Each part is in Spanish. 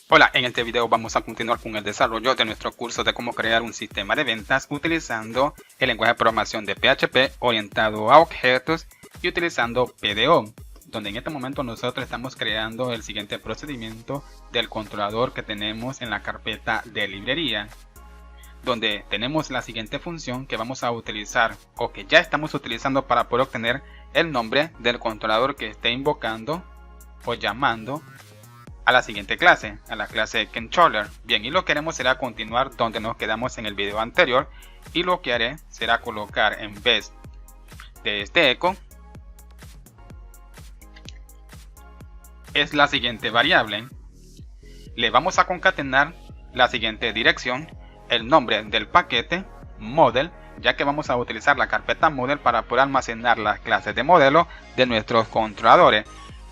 Hola, en este video vamos a continuar con el desarrollo de nuestro curso de cómo crear un sistema de ventas utilizando el lenguaje de programación de PHP orientado a objetos y utilizando PDO, donde en este momento nosotros estamos creando el siguiente procedimiento del controlador que tenemos en la carpeta de librería, donde tenemos la siguiente función que vamos a utilizar o que ya estamos utilizando para poder obtener el nombre del controlador que esté invocando o llamando a la siguiente clase, a la clase controller. Bien, y lo que haremos será continuar donde nos quedamos en el video anterior, y lo que haré será colocar en vez de este echo es la siguiente variable. Le vamos a concatenar la siguiente dirección, el nombre del paquete model, ya que vamos a utilizar la carpeta model para poder almacenar las clases de modelo de nuestros controladores.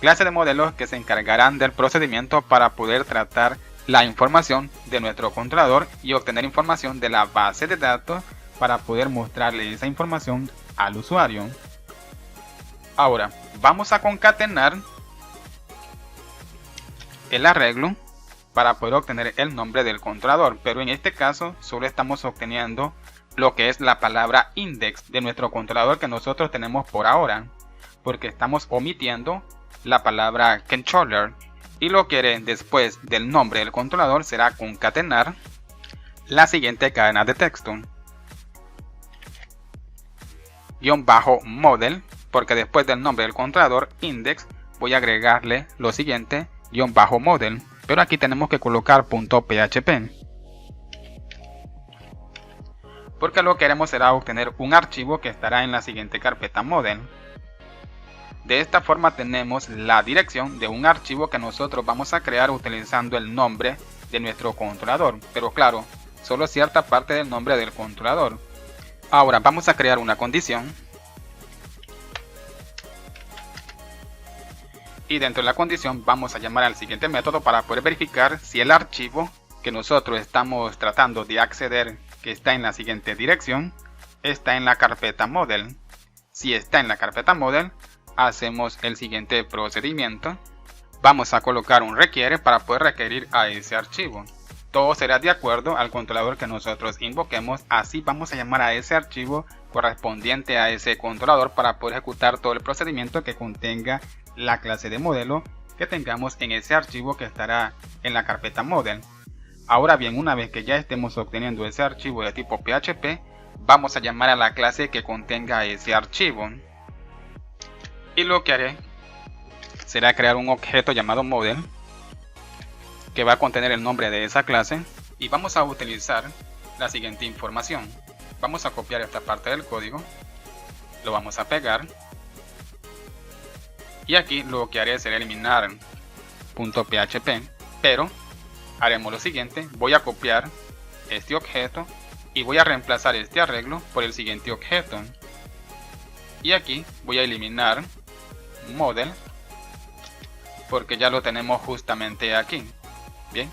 Clases de modelos que se encargarán del procedimiento para poder tratar la información de nuestro controlador y obtener información de la base de datos para poder mostrarle esa información al usuario. Ahora vamos a concatenar el arreglo para poder obtener el nombre del controlador, pero en este caso solo estamos obteniendo lo que es la palabra index de nuestro controlador que nosotros tenemos por ahora, porque estamos omitiendo la palabra controller, y lo que haré después del nombre del controlador será concatenar la siguiente cadena de texto _model, porque después del nombre del controlador index voy a agregarle lo siguiente _model, pero aquí tenemos que colocar .php, porque lo que haremos será obtener un archivo que estará en la siguiente carpeta model. De esta forma tenemos la dirección de un archivo que nosotros vamos a crear utilizando el nombre de nuestro controlador, pero claro, solo cierta parte del nombre del controlador. Ahora vamos a crear una condición, y dentro de la condición vamos a llamar al siguiente método para poder verificar si el archivo que nosotros estamos tratando de acceder, que está en la siguiente dirección, está en la carpeta model. Si está en la carpeta model, hacemos el siguiente procedimiento. Vamos a colocar un requiere para poder requerir a ese archivo. Todo será de acuerdo al controlador que nosotros invoquemos. Así vamos a llamar a ese archivo correspondiente a ese controlador para poder ejecutar todo el procedimiento que contenga la clase de modelo que tengamos en ese archivo que estará en la carpeta model. Ahora bien, una vez que ya estemos obteniendo ese archivo de tipo PHP, vamos a llamar a la clase que contenga ese archivo. Y lo que haré será crear un objeto llamado model que va a contener el nombre de esa clase, y vamos a utilizar la siguiente información. Vamos a copiar esta parte del código, lo vamos a pegar, y aquí lo que haré será eliminar .php, pero haremos lo siguiente. Voy a copiar este objeto y voy a reemplazar este arreglo por el siguiente objeto, y aquí voy a eliminar model porque ya lo tenemos justamente aquí. Bien,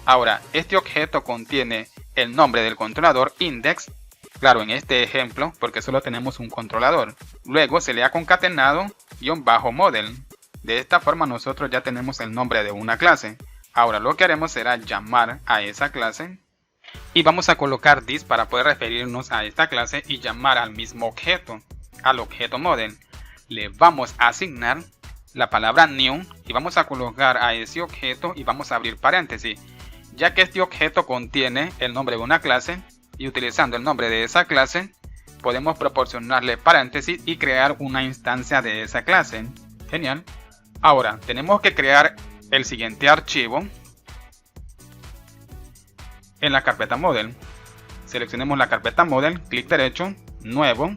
ahora este objeto contiene el nombre del controlador index, claro, en este ejemplo porque solo tenemos un controlador. Luego se le ha concatenado _model. De esta forma nosotros ya tenemos el nombre de una clase. Ahora lo que haremos será llamar a esa clase y vamos a colocar this para poder referirnos a esta clase y llamar al mismo objeto, al objeto model. Le vamos a asignar la palabra new y vamos a colocar a ese objeto y vamos a abrir paréntesis, ya que este objeto contiene el nombre de una clase, y utilizando el nombre de esa clase podemos proporcionarle paréntesis y crear una instancia de esa clase. Genial. Ahora tenemos que crear el siguiente archivo en la carpeta model. Seleccionemos la carpeta model, clic derecho, nuevo,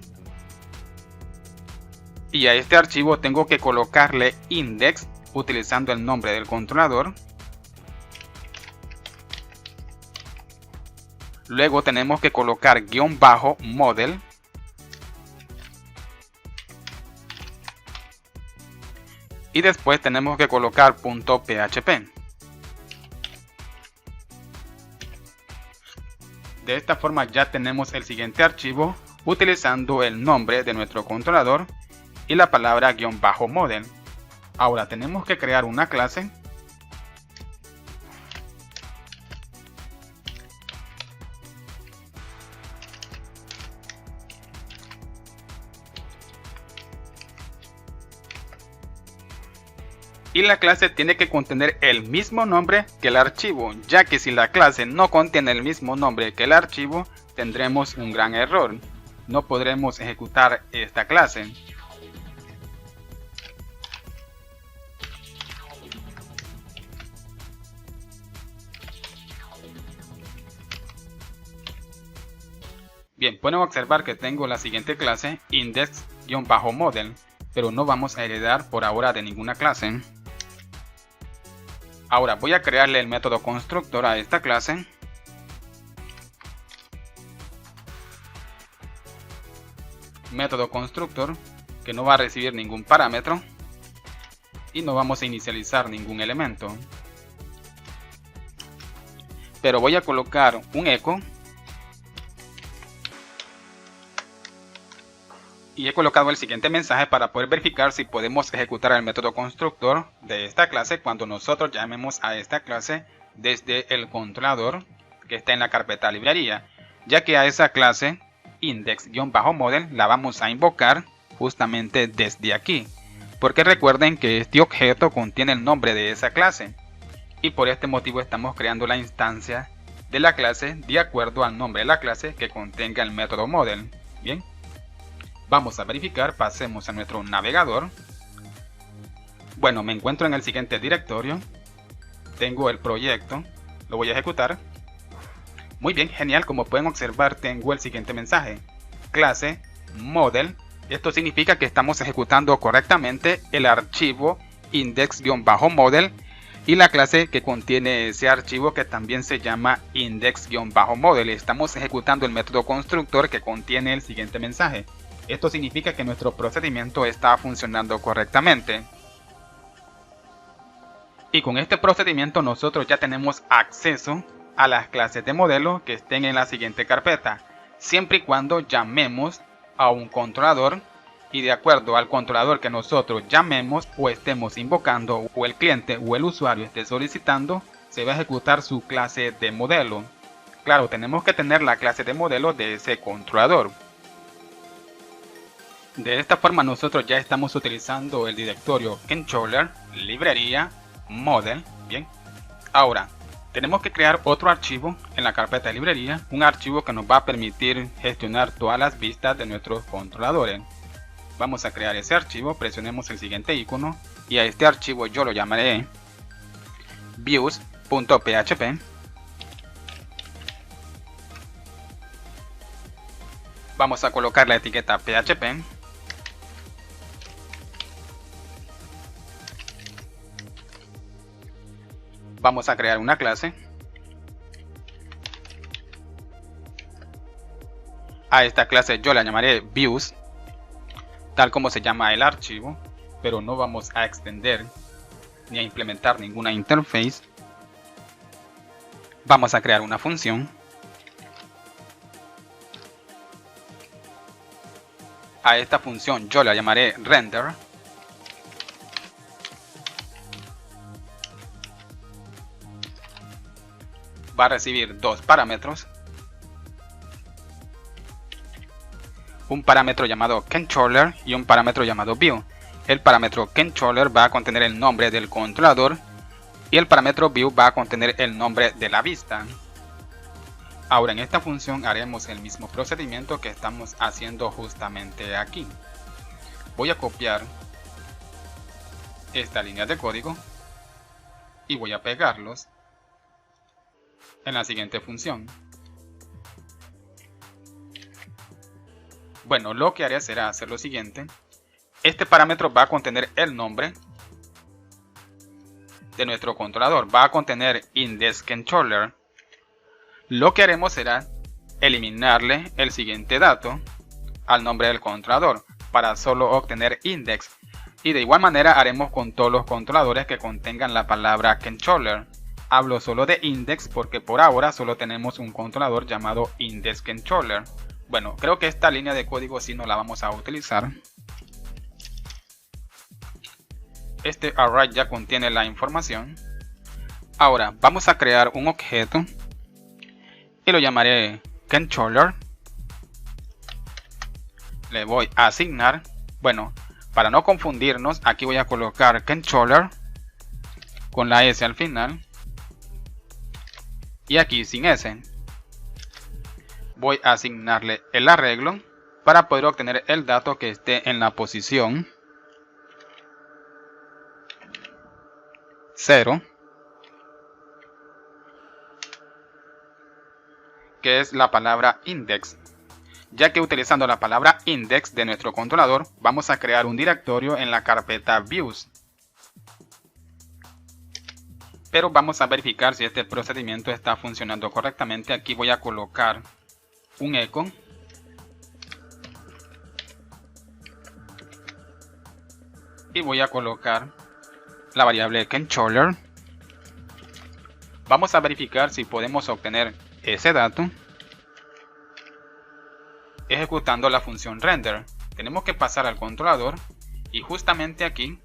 y a este archivo tengo que colocarle index utilizando el nombre del controlador. Luego tenemos que colocar _model, y después tenemos que colocar .php. De esta forma ya tenemos el siguiente archivo utilizando el nombre de nuestro controlador y la palabra _model. Ahora tenemos que crear una clase y la clase tiene que contener el mismo nombre que el archivo, ya que si la clase no contiene el mismo nombre que el archivo, tendremos un gran error. No podremos ejecutar esta clase. Bien, pueden observar que tengo la siguiente clase, index-model, pero no vamos a heredar por ahora de ninguna clase. Ahora voy a crearle el método constructor a esta clase. Método constructor que no va a recibir ningún parámetro y no vamos a inicializar ningún elemento. Pero voy a colocar un eco. Y he colocado el siguiente mensaje para poder verificar si podemos ejecutar el método constructor de esta clase cuando nosotros llamemos a esta clase desde el controlador que está en la carpeta librería, ya que a esa clase index-model la vamos a invocar justamente desde aquí, porque recuerden que este objeto contiene el nombre de esa clase y por este motivo estamos creando la instancia de la clase de acuerdo al nombre de la clase que contenga el método model. Bien. Vamos a verificar, pasemos a nuestro navegador. Bueno, me encuentro en el siguiente directorio. Tengo el proyecto, lo voy a ejecutar. Muy bien, genial, como pueden observar tengo el siguiente mensaje. Clase model, esto significa que estamos ejecutando correctamente el archivo index-model y la clase que contiene ese archivo que también se llama index-model. Estamos ejecutando el método constructor que contiene el siguiente mensaje. Esto significa que nuestro procedimiento está funcionando correctamente. Y con este procedimiento nosotros ya tenemos acceso a las clases de modelo que estén en la siguiente carpeta, siempre y cuando llamemos a un controlador y de acuerdo al controlador que nosotros llamemos o estemos invocando o el cliente o el usuario esté solicitando, se va a ejecutar su clase de modelo. Claro, tenemos que tener la clase de modelo de ese controlador. De esta forma nosotros ya estamos utilizando el directorio controller, librería, model. Bien. Ahora, tenemos que crear otro archivo en la carpeta de librería, un archivo que nos va a permitir gestionar todas las vistas de nuestros controladores. Vamos a crear ese archivo, presionemos el siguiente icono y a este archivo yo lo llamaré views.php. Vamos a colocar la etiqueta PHP. Vamos a crear una clase. A esta clase yo la llamaré views, tal como se llama el archivo, pero no vamos a extender ni a implementar ninguna interface. Vamos a crear una función. A esta función yo la llamaré render. Va a recibir dos parámetros. Un parámetro llamado controller y un parámetro llamado view. El parámetro controller va a contener el nombre del controlador y el parámetro view va a contener el nombre de la vista. Ahora en esta función haremos el mismo procedimiento que estamos haciendo justamente aquí. Voy a copiar esta línea de código y voy a pegarlos en la siguiente función. Bueno, lo que haré será hacer lo siguiente. Este parámetro va a contener el nombre de nuestro controlador, va a contener index-controller. Lo que haremos será eliminarle el siguiente dato al nombre del controlador para solo obtener index, y de igual manera haremos con todos los controladores que contengan la palabra controller. Hablo solo de index porque por ahora solo tenemos un controlador llamado index-controller. Bueno, creo que esta línea de código sí no la vamos a utilizar. Este array ya contiene la información. Ahora vamos a crear un objeto y lo llamaré controller. Le voy a asignar, bueno, para no confundirnos, aquí voy a colocar controller con la S al final. Y aquí sin S. Voy a asignarle el arreglo para poder obtener el dato que esté en la posición 0, que es la palabra index, ya que utilizando la palabra index de nuestro controlador vamos a crear un directorio en la carpeta views. Pero vamos a verificar si este procedimiento está funcionando correctamente. Aquí voy a colocar un echo y voy a colocar la variable controller. Vamos a verificar si podemos obtener ese dato ejecutando la función render. Tenemos que pasar al controlador y justamente aquí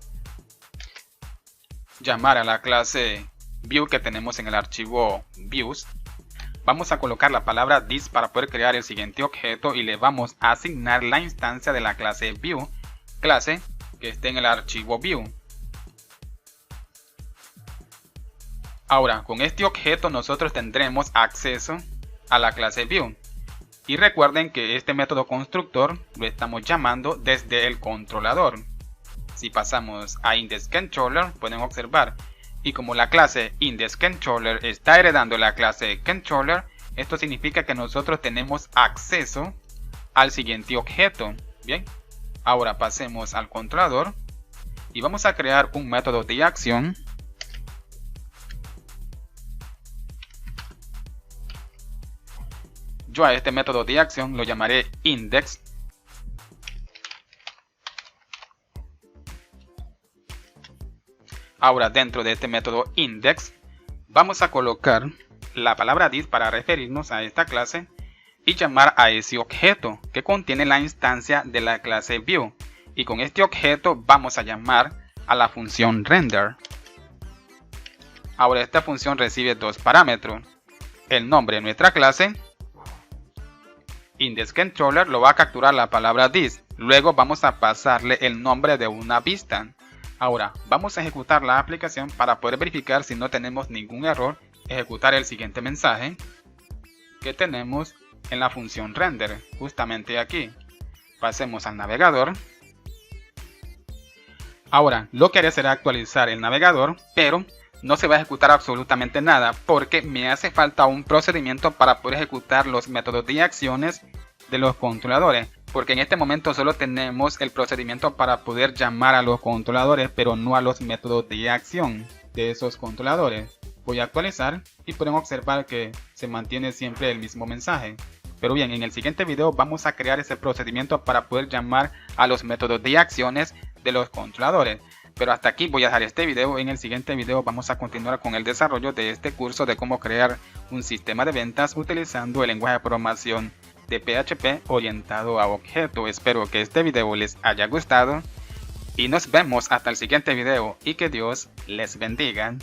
llamar a la clase view que tenemos en el archivo views. Vamos a colocar la palabra this para poder crear el siguiente objeto y le vamos a asignar la instancia de la clase view, clase que esté en el archivo view. Ahora, con este objeto nosotros tendremos acceso a la clase view. Y recuerden que este método constructor lo estamos llamando desde el controlador. Si pasamos a IndexController pueden observar, y como la clase IndexController está heredando la clase Controller, esto significa que nosotros tenemos acceso al siguiente objeto. Bien, ahora pasemos al controlador y vamos a crear un método de acción. Yo a este método de acción lo llamaré index. Ahora dentro de este método index vamos a colocar la palabra this para referirnos a esta clase y llamar a ese objeto que contiene la instancia de la clase view. Y con este objeto vamos a llamar a la función render. Ahora esta función recibe dos parámetros. El nombre de nuestra clase. IndexController lo va a capturar la palabra this. Luego vamos a pasarle el nombre de una vista. Ahora vamos a ejecutar la aplicación para poder verificar si no tenemos ningún error. Ejecutar el siguiente mensaje que tenemos en la función render, justamente aquí. Pasemos al navegador. Ahora lo que haré será actualizar el navegador, pero no se va a ejecutar absolutamente nada porque me hace falta un procedimiento para poder ejecutar los métodos de acciones de los controladores, porque en este momento solo tenemos el procedimiento para poder llamar a los controladores, pero no a los métodos de acción de esos controladores. Voy a actualizar y pueden observar que se mantiene siempre el mismo mensaje. Pero bien, en el siguiente video vamos a crear ese procedimiento para poder llamar a los métodos de acciones de los controladores. Pero hasta aquí voy a dejar este video. En el siguiente video vamos a continuar con el desarrollo de este curso de cómo crear un sistema de ventas utilizando el lenguaje de programación de PHP orientado a objetos. Espero que este video les haya gustado y nos vemos hasta el siguiente video y que Dios les bendiga.